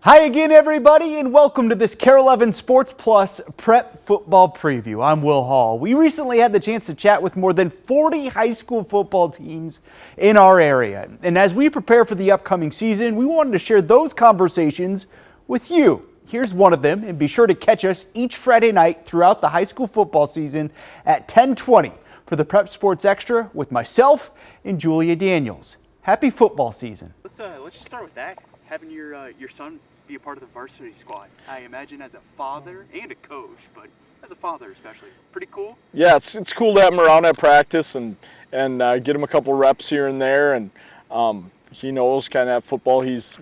Hi again, everybody, and welcome to this Kare 11 Sports Plus Prep Football Preview. I'm Will Hall. We recently had the chance to chat with more than 40 high school football teams in our area. And as we prepare for the upcoming season, we wanted to share those conversations with you. Here's one of them, and be sure to catch us each Friday night throughout the high school football season at 10:20 for the Prep Sports Extra with myself and Julia Daniels. Happy football season. Let's just start with that. Having your son be a part of the varsity squad. I imagine as a father and a coach, but as a father especially, pretty cool. Yeah, it's cool to have him around at practice and get him a couple reps here and there, and he knows kind of football. He's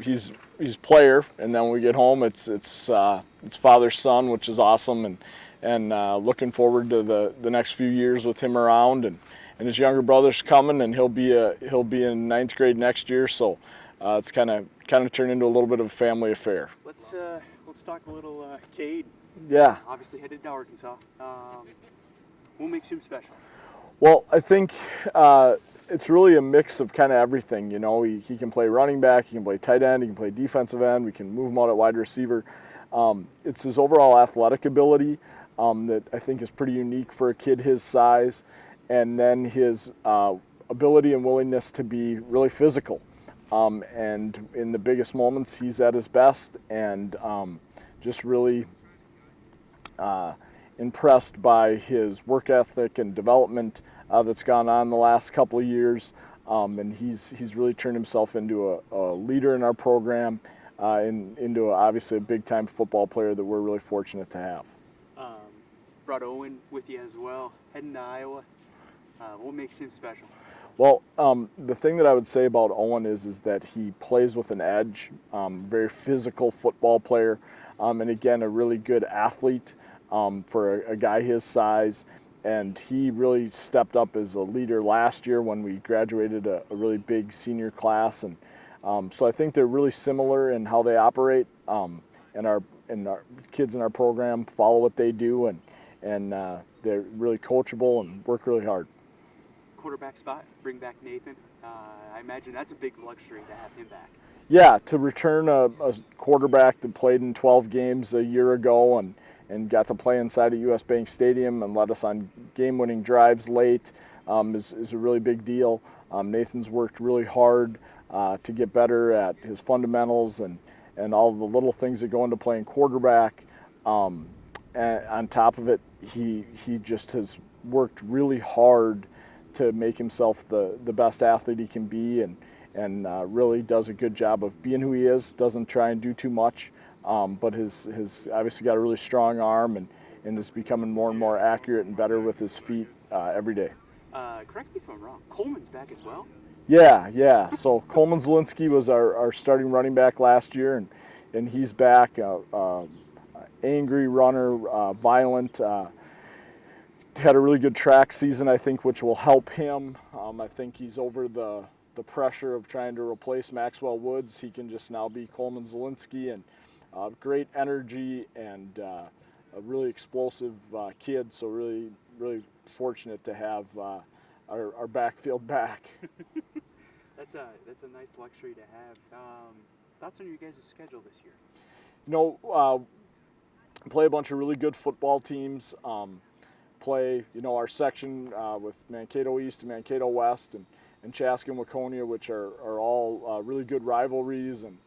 player, and then when we get home, it's father son, which is awesome, and looking forward to the next few years with him around, and his younger brother's coming, and he'll be in ninth grade next year, so it's kind of turned into a little bit of a family affair. Let's talk a little Cade. Yeah. Obviously headed to Arkansas. What makes him special? Well, I think it's really a mix of kind of everything. You know, he can play running back, he can play tight end, he can play defensive end. We can move him out at wide receiver. It's his overall athletic ability that I think is pretty unique for a kid his size, and then his ability and willingness to be really physical. And in the biggest moments, he's at his best, and just really impressed by his work ethic and development that's gone on the last couple of years. And he's really turned himself into a leader in our program, into obviously a big-time football player that we're really fortunate to have. Brought Owen with you as well, heading to Iowa. What makes him special? Well, the thing that I would say about Owen is that he plays with an edge, very physical football player, and again, a really good athlete for a guy his size. And he really stepped up as a leader last year when we graduated a really big senior class. And so I think they're really similar in how they operate, and our kids in our program follow what they do, and they're really coachable and work really hard. Quarterback spot, bring back Nathan. I imagine that's a big luxury to have him back. Yeah, to return a quarterback that played in 12 games a year ago and got to play inside of US Bank Stadium and led us on game-winning drives late is a really big deal. Nathan's worked really hard to get better at his fundamentals and all the little things that go into playing quarterback. And on top of it, he just has worked really hard to make himself the best athlete he can be, and really does a good job of being who he is, doesn't try and do too much, but has obviously got a really strong arm and is becoming more and more accurate and better with his feet every day. Correct me if I'm wrong, Coleman's back as well? Yeah. So Coleman Zielinski was our starting running back last year, and he's back, angry runner, violent, had a really good track season, I think, which will help him. I think he's over the pressure of trying to replace Maxwell Woods. He can just now be Coleman Zielinski, and great energy and a really explosive kid. So really fortunate to have our backfield back. That's a nice luxury to have. Thoughts on your guys' schedule this year? You know, play a bunch of really good football teams. Play, our section with Mankato East and Mankato West and Chaska and Waconia, which are all really good rivalries, and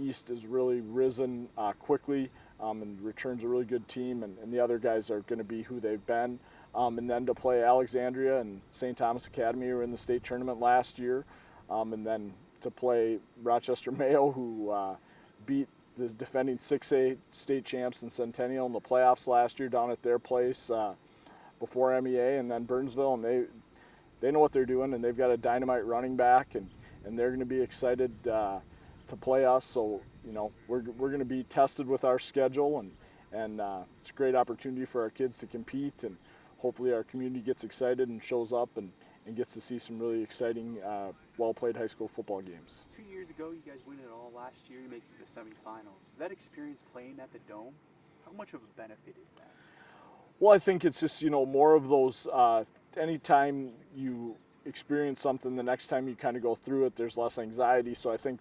East has really risen quickly and returns a really good team, and the other guys are going to be who they've been. And then to play Alexandria and St. Thomas Academy, who were in the state tournament last year, and then to play Rochester Mayo, who beat the defending 6A state champs in Centennial in the playoffs last year down at their place before MEA, and then Burnsville, and they know what they're doing, and they've got a dynamite running back, and they're going to be excited to play us. So we're going to be tested with our schedule, and it's a great opportunity for our kids to compete, and hopefully our community gets excited and shows up and gets to see some really exciting, well-played high school football games. 2 years ago, you guys win it all. Last year, you make it to the semifinals. That experience playing at the Dome, how much of a benefit is that? Well, I think it's just, more of those, anytime you experience something, the next time you kind of go through it, there's less anxiety. So I think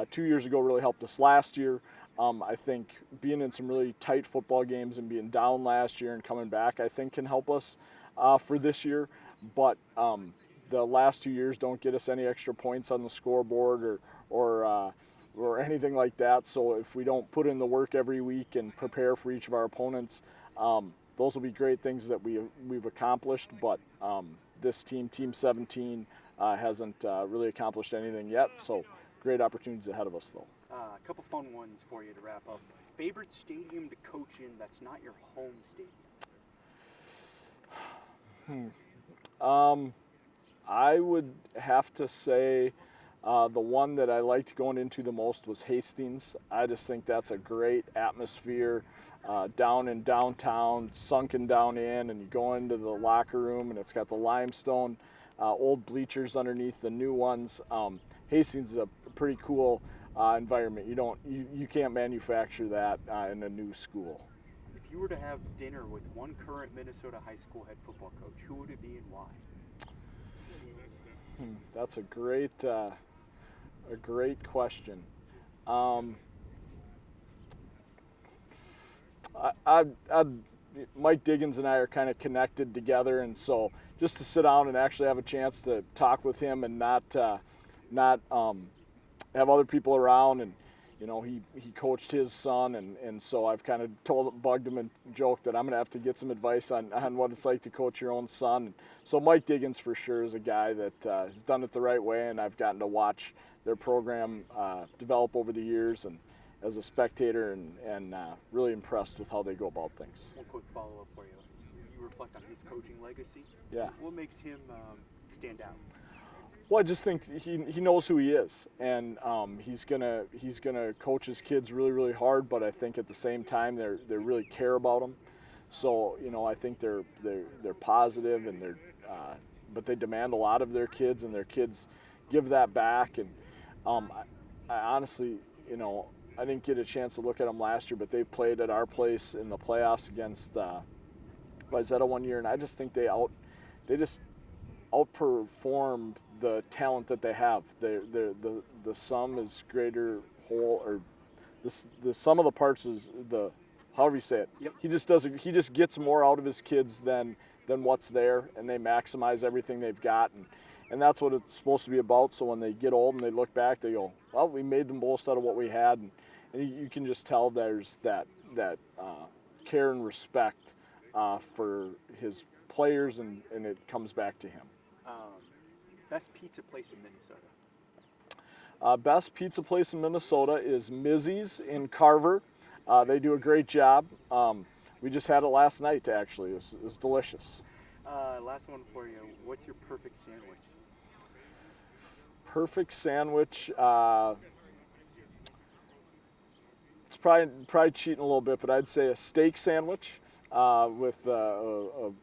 2 years ago really helped us last year. I think being in some really tight football games and being down last year and coming back, I think can help us for this year. But the last 2 years don't get us any extra points on the scoreboard or anything like that. So if we don't put in the work every week and prepare for each of our opponents, those will be great things that we've accomplished. But this team, Team 17, hasn't really accomplished anything yet. So great opportunities ahead of us, though. A couple fun ones for you to wrap up. Favorite stadium to coach in that's not your home stadium? I would have to say the one that I liked going into the most was Hastings. I just think that's a great atmosphere down in downtown, sunken down in, and you go into the locker room and it's got the limestone old bleachers underneath the new ones. Hastings is a pretty cool environment. You can't manufacture that in a new school. If you were to have dinner with one current Minnesota high school head football coach, who would it be and why? That's a great question. Mike Diggins and I are kind of connected together, and so just to sit down and actually have a chance to talk with him and not have other people around, and he coached his son, and so I've kind of bugged him and joked that I'm going to have to get some advice on what it's like to coach your own son. So Mike Diggins for sure is a guy that has done it the right way, and I've gotten to watch their program develop over the years, and as a spectator, and really impressed with how they go about things. One quick follow-up for you. You reflect on his coaching legacy. Yeah. What makes him stand out? Well, I just think he knows who he is, and he's gonna coach his kids really, really hard. But I think at the same time they really care about him. So I think they're positive, and but they demand a lot of their kids, and their kids give that back. And I honestly, I didn't get a chance to look at them last year, but they played at our place in the playoffs against Wayzata one year, and I just think they just outperformed the talent that they have. The sum is greater whole, or the sum of the parts is however you say it. Yep. He just gets more out of his kids than what's there, and they maximize everything they've got, and that's what it's supposed to be about. So when they get old and they look back, they go, well, we made the most out of what we had, and you can just tell there's that care and respect for his players, and it comes back to him. Best pizza place in Minnesota? Best pizza place in Minnesota is Mizzy's in Carver. They do a great job. We just had it last night, actually. It was delicious. Last one for you. What's your perfect sandwich? Perfect sandwich. It's probably cheating a little bit, but I'd say a steak sandwich with a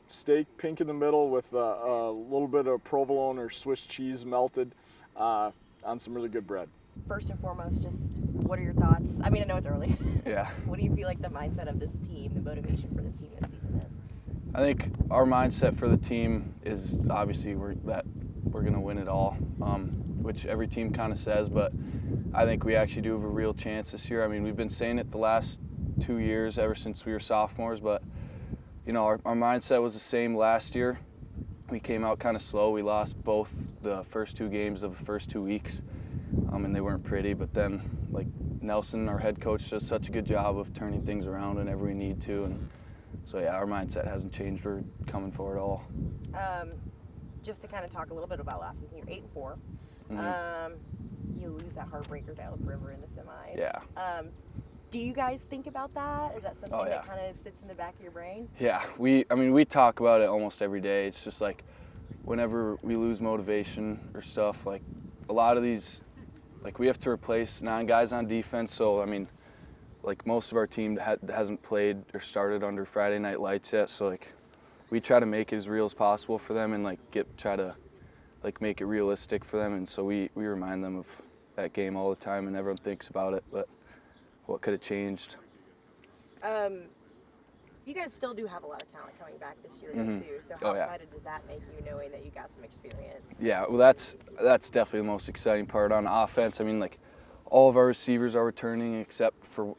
steak pink in the middle with a little bit of provolone or Swiss cheese melted on some really good bread. First and foremost, just what are your thoughts? I mean, I know it's early. Yeah. What do you feel like the mindset of this team, the motivation for this team this season is? I think our mindset for the team is obviously we're going to win it all, which every team kind of says, but I think we actually do have a real chance this year. I mean, we've been saying it the last 2 years ever since we were sophomores, but our mindset was the same last year. We came out kind of slow. We lost both the first 2 games of the first 2 weeks, and they weren't pretty. But then, like Nelson, our head coach, does such a good job of turning things around whenever we need to. And so, yeah, our mindset hasn't changed. We're coming for it all. Just to kind of talk a little bit about last season, you're 8-4. Mm-hmm. You lose that heartbreaker to Elk River in the semis. Yeah. Do you guys think about that? Is that something yeah. that kind of sits in the back of your brain? Yeah, we talk about it almost every day. It's just like whenever we lose motivation or stuff, like a lot of these, like we have to replace 9 guys on defense. So, I mean, like most of our team hasn't played or started under Friday Night Lights yet. So, like, we try to make it as real as possible for them and like try to like make it realistic for them. And so we remind them of that game all the time, and everyone thinks about it. But what could have changed? You guys still do have a lot of talent coming back this year, Mhm. too. So how Oh, yeah. excited does that make you, knowing that you got some experience? Yeah, well, that's definitely the most exciting part on offense. I mean, like, all of our receivers are returning except for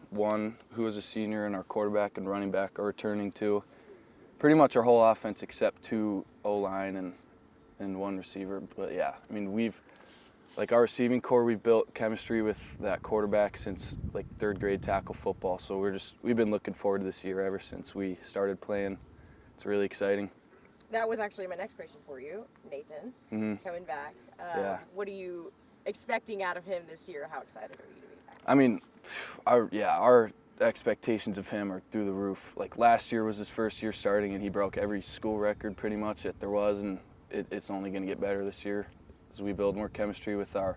one who is a senior, and our quarterback and running back are returning too. Pretty much our whole offense except 2 O-line and 1 receiver. But yeah, I mean, like our receiving core, we've built chemistry with that quarterback since like 3rd grade tackle football. So we've been looking forward to this year ever since we started playing. It's really exciting. That was actually my next question for you, Nathan, coming back. Yeah. What are you expecting out of him this year? How excited are you to be back? I mean, our expectations of him are through the roof. Like last year was his first year starting, and he broke every school record pretty much that there was, and it's only going to get better this year as we build more chemistry with our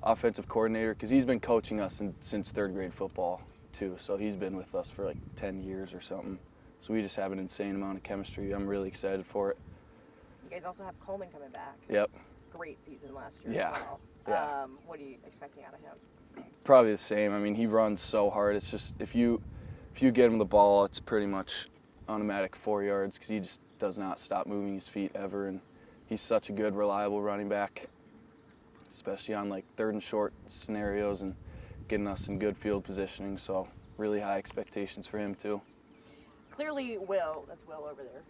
offensive coordinator, because he's been coaching us since 3rd grade football too. So he's been with us for like 10 years or something. So we just have an insane amount of chemistry. I'm really excited for it. You guys also have Coleman coming back. Yep. Great season last year Yeah. as well. Yeah. What are you expecting out of him? Probably the same. I mean, he runs so hard. It's just if you get him the ball, it's pretty much automatic 4 yards, because he just does not stop moving his feet ever, and he's such a good, reliable running back, especially on like 3rd and short scenarios and getting us in good field positioning. So really high expectations for him too. Clearly, that's Will over there,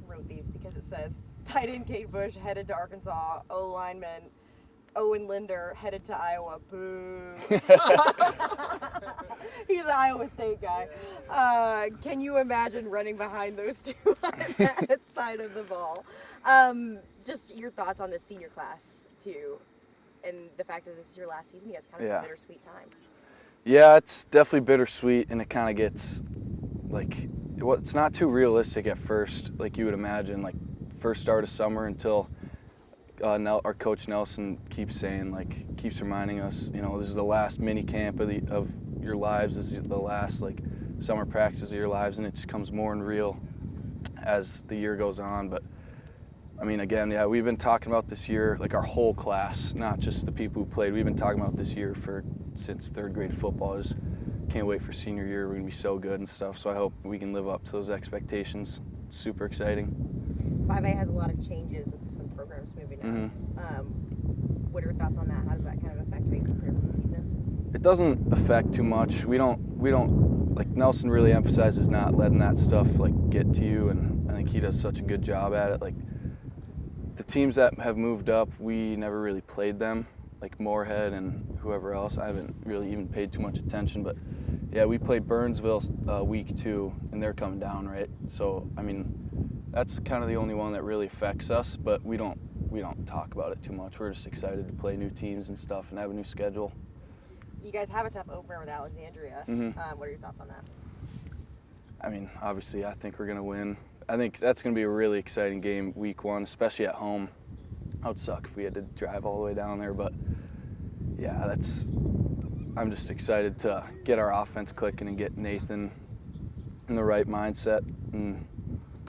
wrote these because it says tight end Kate Bush headed to Arkansas, O lineman Owen Linder headed to Iowa. Boo. He's an Iowa State guy. Can you imagine running behind those 2 on that side of the ball? Just your thoughts on the senior class too, and the fact that this is your last season. You guys kind of have a bittersweet time. Yeah, it's definitely bittersweet, and it kind of gets like, it's not too realistic at first, like you would imagine, like first start of summer until our coach Nelson keeps reminding us, this is the last mini camp of your lives, this is the last like summer practice of your lives, and it just comes more and real as the year goes on. But I mean, again, yeah, we've been talking about this year, like our whole class, not just the people who played. We've been talking about this year since 3rd grade football. Can't wait for senior year. We're gonna be so good and stuff. So I hope we can live up to those expectations. It's super exciting. 5A has a lot of changes with some programs moving up. What are your thoughts on that? How does that kind of affect how you prepare for the season? It doesn't affect too much. We don't like, Nelson really emphasizes not letting that stuff like get to you, and I think he does such a good job at it. Like the teams that have moved up, we never really played them, like Moorhead and whoever else. I haven't really even paid too much attention, but yeah, we played Burnsville week 2, and they're coming down, right? So I mean, that's kind of the only one that really affects us, but we don't talk about it too much. We're just excited to play new teams and stuff and have a new schedule. You guys have a tough opener with Alexandria. What are your thoughts on that? I mean, obviously, I think we're going to win. I think that's going to be a really exciting game week 1, especially at home. It would suck if we had to drive all the way down there, but yeah, I'm just excited to get our offense clicking and get Nathan in the right mindset. And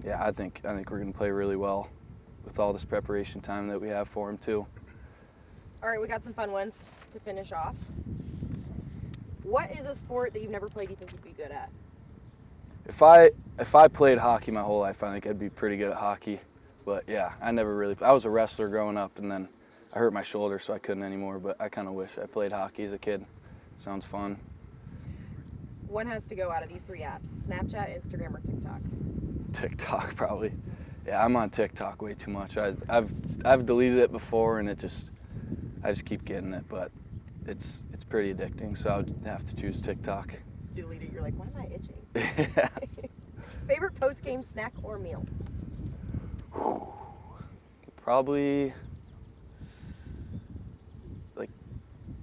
yeah, I think we're going to play really well with all this preparation time that we have for him too. All right, we got some fun ones to finish off. What is a sport that you've never played you think you'd be good at? If I played hockey my whole life, I think I'd be pretty good at hockey. But yeah, I was a wrestler growing up, and then I hurt my shoulder, so I couldn't anymore. But I kind of wish I played hockey as a kid. It sounds fun. One has to go out of these 3 apps: Snapchat, Instagram, or TikTok. TikTok, probably. Yeah, I'm on TikTok way too much. I've deleted it before, and I just keep getting it, but it's pretty addicting. So I would have to choose TikTok. Delete it. You're like, why am I itching? Yeah. Favorite post-game snack or meal? Probably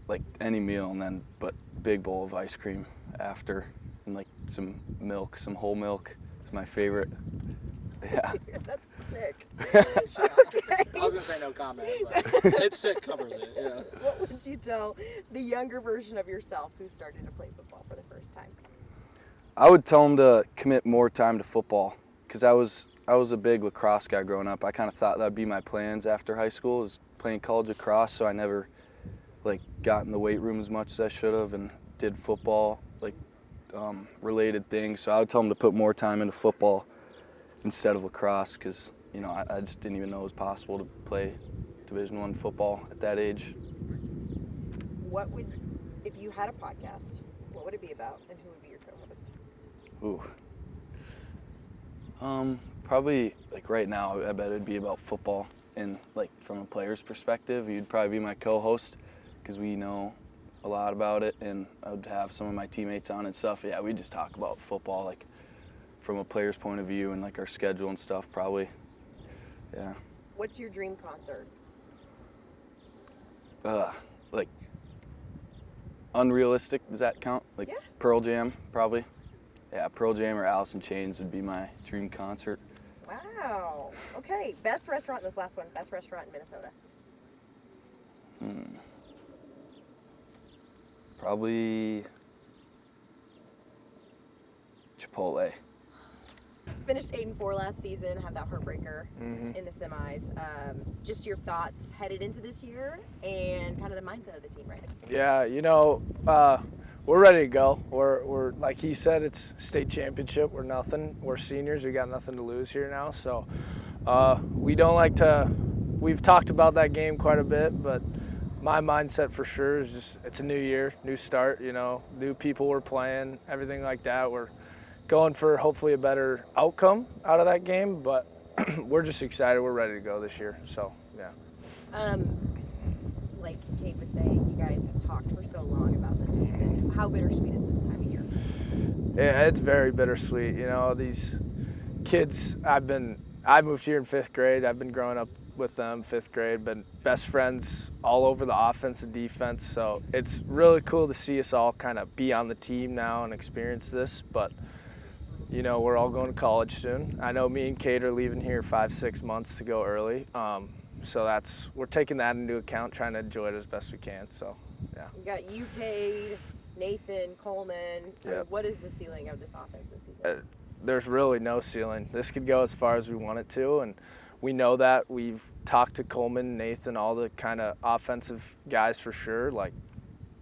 like any meal, but big bowl of ice cream after, and like some milk, some whole milk. It's my favorite. Yeah. That's sick. I was gonna say no comment, but it's sick covers it. Yeah. What would you tell the younger version of yourself who started to play football for the first time? I would tell him to commit more time to football, because I was a big lacrosse guy growing up. I kind of thought that'd be my plans after high school, is playing college lacrosse. So I never got in the weight room as much as I should have, and did football related things. So I would tell him to put more time into football instead of lacrosse because, you know, I just didn't even know it was possible to play Division I football at that age. What would, if you had a podcast, what would it be about, and who would be your co-host? Ooh. Probably, like right now, I bet it'd be about football. And like from a player's perspective, you'd probably be my co-host because we know a lot about it, and I would have some of my teammates on and stuff. Yeah, we just talk about football, like from a player's point of view and like our schedule and stuff, probably. Yeah. What's your dream concert? Like unrealistic, does that count? Like Yeah. Pearl Jam, probably. Yeah, Pearl Jam or Alice in Chains would be my dream concert. Wow. Okay. Best restaurant in this last one. Best restaurant in Minnesota. Probably Chipotle. Finished 8-4 last season. Have that heartbreaker in the semis. Just your thoughts headed into this year and kind of the mindset of the team right now. Yeah, you know, we're ready to go. We're like he said, it's state championship. We're nothing. We're seniors. We got nothing to lose here now. So we don't like to. We've talked about that game quite a bit, but my mindset for sure is just it's a new year, new start. You know, new people we're playing, everything like that. We're going for hopefully a better outcome out of that game, but we're just excited. We're ready to go this year. So yeah. Like Kate was saying, you guys have talked for so long about this season. How bittersweet is this time of year? Yeah, it's very bittersweet. You know, these kids, I moved here in 5th grade. I've been growing up with them, 5th grade, been best friends all over the offense and defense. So it's really cool to see us all kind of be on the team now and experience this. But, you know, we're all going to college soon. I know me and Kate are leaving here 5-6 months to go early. So we're taking that into account, trying to enjoy it as best we can. So, yeah. You got you, Cade, Nathan, Coleman. Yep. What is the ceiling of this offense this season? There's really no ceiling. This could go as far as we want it to, and we know that. We've talked to Coleman, Nathan, all the kind of offensive guys for sure. Like,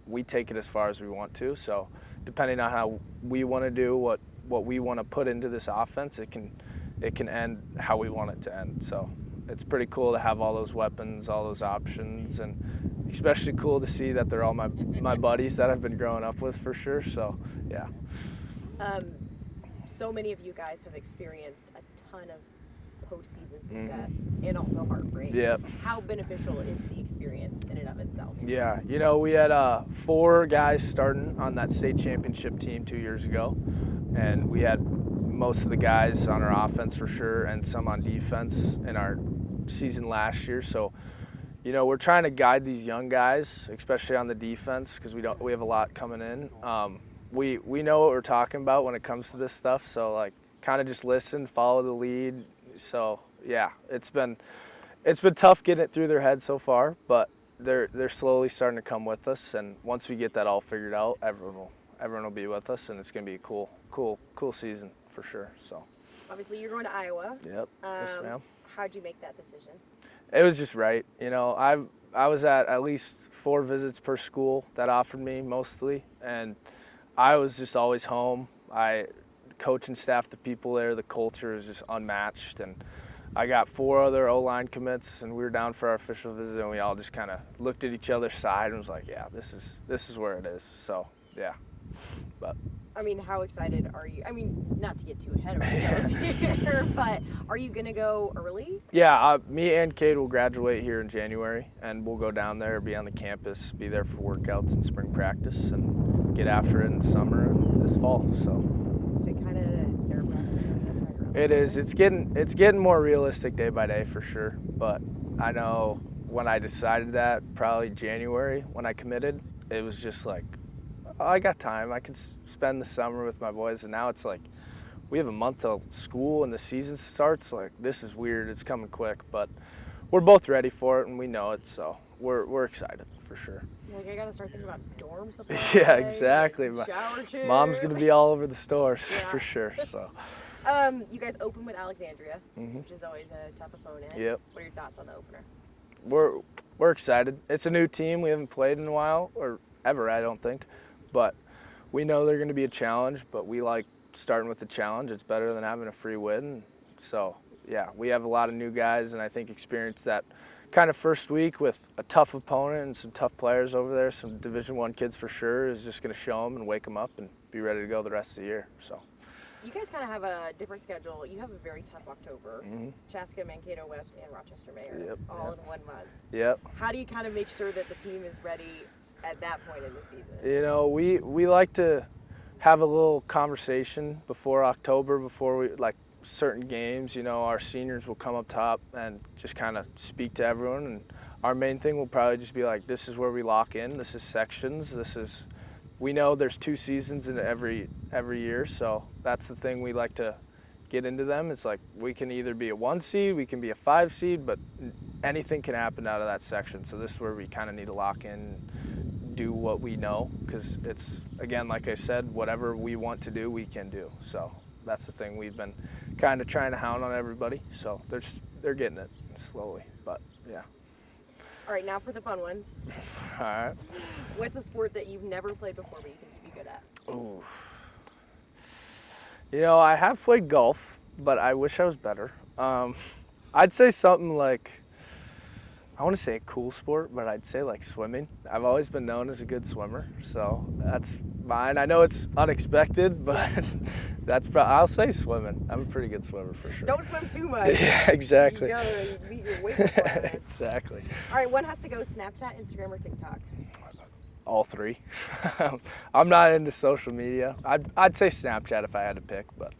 we take it as far as we want to. So, depending on how we want to do what we want to put into this offense, it can end how we want it to end. So, it's pretty cool to have all those weapons, all those options, and especially cool to see that they're all my buddies that I've been growing up with for sure. So, yeah. So many of you guys have experienced a ton of postseason success and also heartbreak. Yep. How beneficial is the experience in and of itself? Yeah, you know, we had 4 guys starting on that state championship team 2 years ago, and we had most of the guys on our offense for sure and some on defense in our season last year. So, you know, we're trying to guide these young guys, especially on the defense, because we have a lot coming in. We know what we're talking about when it comes to this stuff. So, like, kind of just listen, follow the lead. So, yeah, it's been tough getting it through their head so far, but they're slowly starting to come with us. And once we get that all figured out, everyone will be with us, and it's going to be a cool season for sure. So, obviously, you're going to Iowa. Yep. Yes, ma'am. How'd you make that decision? It was just right. You know, I was at least 4 visits per school that offered me mostly, and I was just always home. The coaching staff, the people there, the culture is just unmatched, and I got 4 other O-line commits, and we were down for our official visit, and we all just kind of looked at each other's side and was like, yeah, this is where it is. So, yeah. But I mean, how excited are you? I mean, not to get too ahead of ourselves here, but are you going to go early? Yeah, me and Kate will graduate here in January, and we'll go down there, be on the campus, be there for workouts and spring practice, and get after it in summer and this fall. So Is it kind of nerve-wracking? That's right around it is. It's getting more realistic day by day for sure. But I know when I decided that, probably January when I committed, it was just like, oh, I got time. I could spend the summer with my boys, and now it's like we have a month till school and the season starts. Like, this is weird. It's coming quick, but we're both ready for it, and we know it, so we're excited for sure. Like, I got to start thinking about dorm supply. Yeah, exactly. Shower chairs. Mom's gonna be all over the stores Yeah. for sure. So. You guys open with Alexandria, which is always a tough opponent. Yep. What are your thoughts on the opener? We're excited. It's a new team. We haven't played in a while, or ever, I don't think. But we know they're going to be a challenge, but we like starting with the challenge. It's better than having a free win. So, yeah, we have a lot of new guys, and I think experience that kind of first week with a tough opponent and some tough players over there, some Division I kids for sure, is just going to show them and wake them up and be ready to go the rest of the year. So. You guys kind of have a different schedule. You have a very tough October. Chaska, Mankato West, and Rochester Mayor, all in 1 month. Yep. How do you kind of make sure that the team is ready at that point in the season? You know, we like to have a little conversation before October, before we like certain games. You know, our seniors will come up top and just kind of speak to everyone, and our main thing will probably just be like, this is where we lock in. This is sections. This is. We know there's 2 seasons in every year, so that's the thing we like to get into them. It's like we can either be a 1 seed, we can be a 5 seed, but anything can happen out of that section. So this is where we kind of need to lock in, do what we know, because it's, again, like I said, whatever we want to do, we can do. So that's the thing we've been kind of trying to hound on everybody. So they're getting it slowly, but yeah. All right, now for the fun ones. All right. What's a sport that you've never played before but you think you'd be good at? Ooh. You know, I have played golf, but I wish I was better. I'd say something like, I want to say a cool sport, but I'd say like swimming. I've always been known as a good swimmer, so that's mine. I know it's unexpected, but I'll say swimming. I'm a pretty good swimmer for sure. Don't swim too much. Yeah, exactly. You gotta meet your weight requirements. Exactly. All right, one has to go: Snapchat, Instagram, or TikTok? All 3. I'm not into social media. I'd say Snapchat if I had to pick, but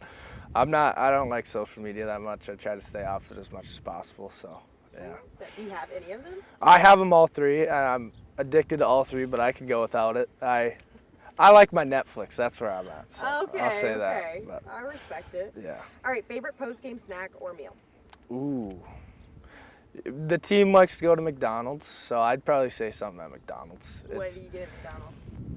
I don't like social media that much. I try to stay off it as much as possible, so yeah. Do you have any of them? I have them all 3, and I'm addicted to all 3, but I could go without it. I like my Netflix. That's where I'm at. So Okay, I'll say okay. that. But, I respect it. yeah. All right, favorite post-game snack or meal? Ooh. The team likes to go to McDonald's, so I'd probably say something at McDonald's. What do you get at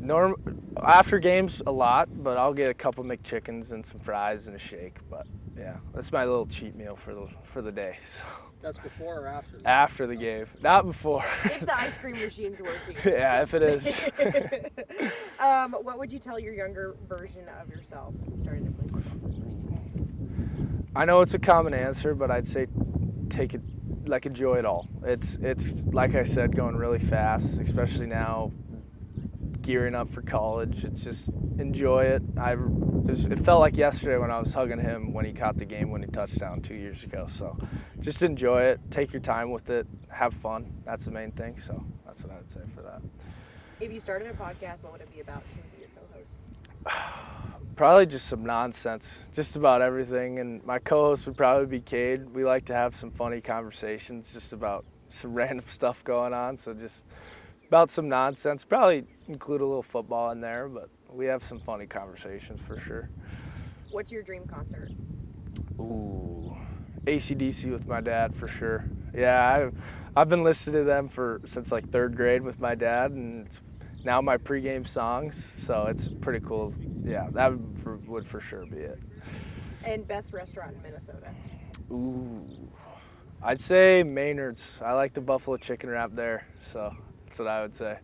McDonald's? After games, a lot, but I'll get a couple McChickens and some fries and a shake. But yeah, that's my little cheat meal for the day. So. That's before or after? After the game, not before. If the ice cream machine's working. Yeah, if it is. What would you tell your younger version of yourself if you started to play football for the first time? I know it's a common answer, but I'd say take it, like enjoy it all. It's like I said, going really fast, especially now, gearing up for college. It's just enjoy it. It felt like yesterday when I was hugging him when he caught the game-winning touchdown 2 years ago. So just enjoy it, take your time with it, have fun. That's the main thing. So that's what I would say for that. If you started a podcast, what would it be about? Who would be your co-host? Probably just some nonsense, just about everything. And my co-host would probably be Cade. We like to have some funny conversations just about some random stuff going on. So just about some nonsense. Probably include a little football in there, but we have some funny conversations for sure. What's your dream concert? Ooh, AC/DC with my dad for sure. Yeah, I've been listening to them since like 3rd grade with my dad, and it's now my pregame songs, so it's pretty cool. Yeah, that would for sure be it. And best restaurant in Minnesota? Ooh, I'd say Maynard's. I like the buffalo chicken wrap there, so that's what I would say.